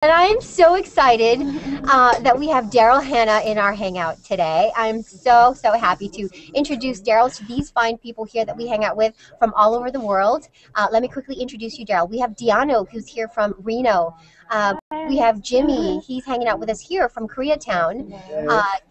And I'm so excited that we have Daryl Hannah in our hangout today. I'm so happy to introduce Daryl to these fine people here that we hang out with from all over the world. Let me quickly introduce you, Daryl. We have Diano, who's here from Reno. We have Jimmy. He's hanging out with us here from Koreatown.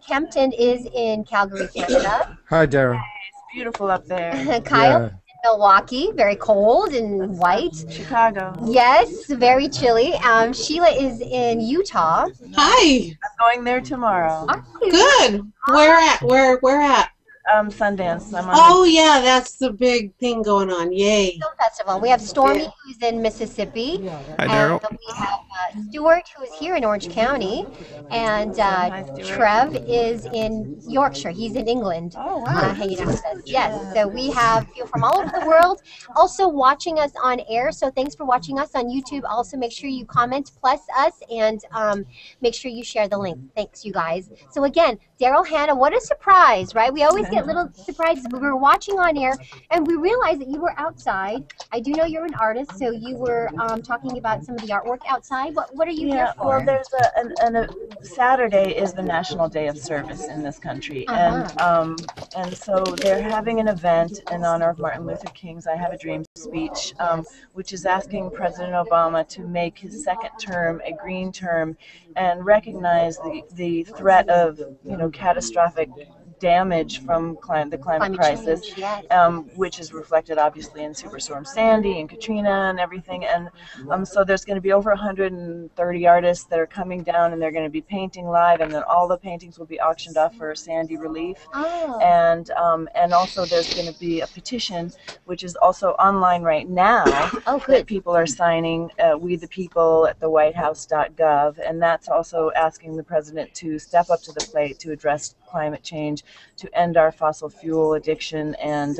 Kempton is in Calgary, Canada. Hi, Daryl. It's beautiful up there. Kyle Yeah. is in Milwaukee, very cold and white. Chicago. Yes, very chilly. Sheila is in Utah. Hi. I'm going there tomorrow. Good. Where at? Where at? Sundance. I'm on Oh yeah, that's the big thing going on. Yay. Film Festival. We have Stormy, who's in Mississippi. Hi, Daryl. And we have Stuart, who is here in Orange County. And Stuart. Trev is in Yorkshire. He's in England. Oh, wow. Hanging out with us. Yes. So we have people from all over the world also watching us on air. So thanks for watching us on YouTube. Also, make sure you comment plus us and make sure you share the link. Thanks, you guys. So again, Daryl Hannah, what a surprise, right? We always get little surprises. We were watching on air and we realized that you were outside. I do know you're an artist, so you were talking about some of the artwork outside. What are you here for? Well, there's a Saturday is the National Day of Service in this country, and so they're having an event in honor of Martin Luther King's "I Have a Dream" speech, which is asking President Obama to make his second term a green term and recognize the threat of catastrophic damage from the climate crisis, change, yes. Which is reflected obviously in Superstorm Sandy and Katrina and everything. And so there's going to be over 130 artists that are coming down, and they're going to be painting live, and then all the paintings will be auctioned off for Sandy relief. Oh. And also there's going to be a petition, which is also online right now. Oh, That good. people are signing, We the People at the whitehouse.gov, and that's also asking the president to step up to the plate to address climate change, to end our fossil fuel addiction, and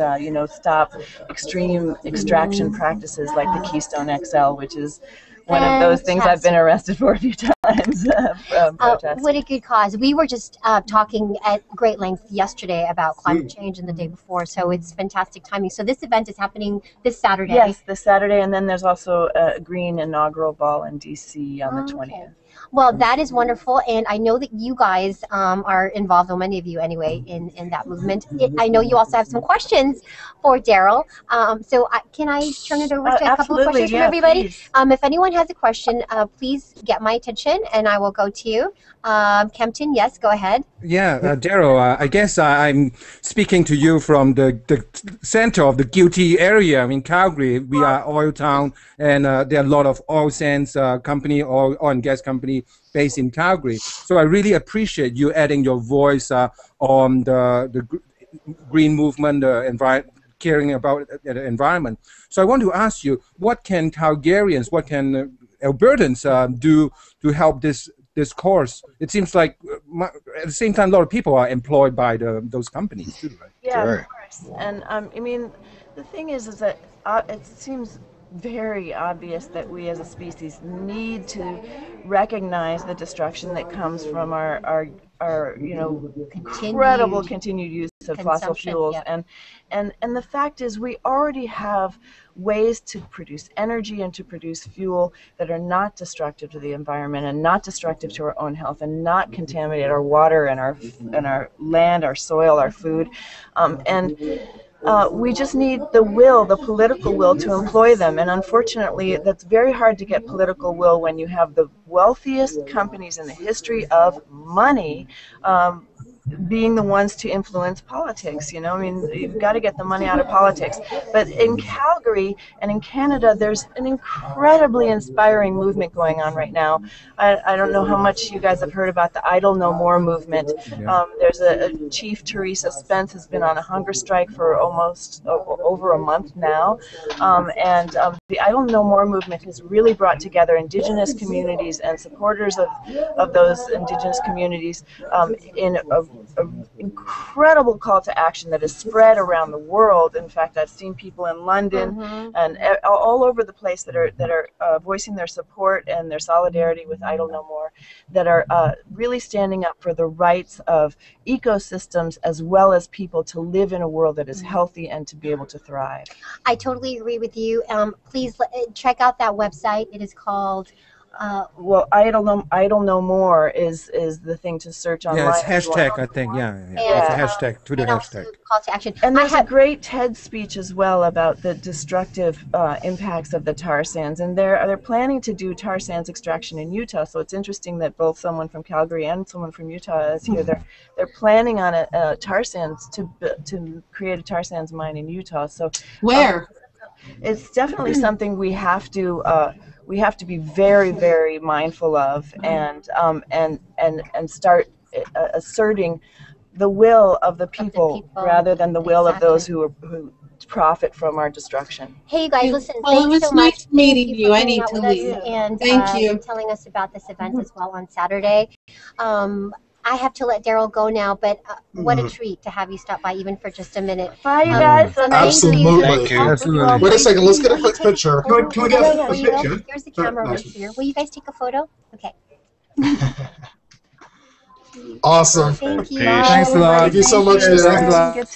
stop extreme extraction practices like the Keystone XL, which is one of those things I've been arrested for a few times. Protesting. What a good cause. We were just talking at great length yesterday about climate change and the day before, so it's fantastic timing. So this event is happening this Saturday. Yes, this Saturday, and then there's also a green inaugural ball in D.C. on the 20th. Well, that is wonderful, and I know that you guys are involved, well, many of you anyway, in that movement. I know you also have some questions for Daryl, so can I turn it over to a couple of questions from everybody? Please. If anyone has a question, please get my attention, and I will go to you. Kempton, yes, go ahead. Yeah, Daryl, I guess I'm speaking to you from the center of the guilty area. I mean, Calgary, we are oil town, and there are a lot of oil sands company, oil and gas company based in Calgary. So I really appreciate you adding your voice on the green movement, caring about the environment. So I want to ask you, what can Calgarians, what can Albertans do to help this cause? It seems like at the same time a lot of people are employed by those companies too, right? Yeah, of course. And I mean, the thing is that it seems very obvious that we as a species need to recognize the destruction that comes from our incredible continued use of fossil fuels. Yeah. And the fact is, we already have ways to produce energy and to produce fuel that are not destructive to the environment and not destructive to our own health and not contaminate our water and our land, our soil, our food. We just need the political will to employ them. And unfortunately, that's very hard to get political will when you have the wealthiest companies in the history of money being the ones to influence politics. I mean, you've got to get the money out of politics. But in Calgary and in Canada, there's an incredibly inspiring movement going on right now. I don't know how much you guys have heard about the Idle No More movement. There's a chief, Teresa Spence, has been on a hunger strike for almost over a month now. The Idle No More movement has really brought together Indigenous communities and supporters of those Indigenous communities in an incredible call to action that is spread around the world. In fact, I've seen people in London and all over the place that are voicing their support and their solidarity with Idle No More, that are really standing up for the rights of ecosystems as well as people to live in a world that is healthy and to be able to thrive. I totally agree with you. Please check out that website. It is called Well, idle no more is the thing to search online. Yeah, it's as well. hashtag, I think. Yeah. And, It's a hashtag to the and also hashtag. call to action. And I there's a have, great TED speech as well about the destructive impacts of the tar sands, and they're planning to do tar sands extraction in Utah. So it's interesting that both someone from Calgary and someone from Utah is here. They're planning on a tar sands to create a tar sands mine in Utah. So Where? it's definitely something we have to be very, very mindful of, and start asserting the will of the people, rather than the will of those who profit from our destruction. Hey, you guys, listen, Well, it thanks was so much. nice meeting Thank you. for I hanging need out to with us leave. and Thank you. telling us about this event as well on Saturday. I have to let Daryl go now, but what a treat to have you stop by even for just a minute. Bye, you guys. So Absolutely. thank you. Absolutely. Wait a second, let's get a quick picture. Can we get a Will you go? picture? Here's the camera over here. Will you guys take a photo? Okay. Awesome. Thank you. Thanks a lot. Thank you so much, Thanks a Daryl. lot. Get to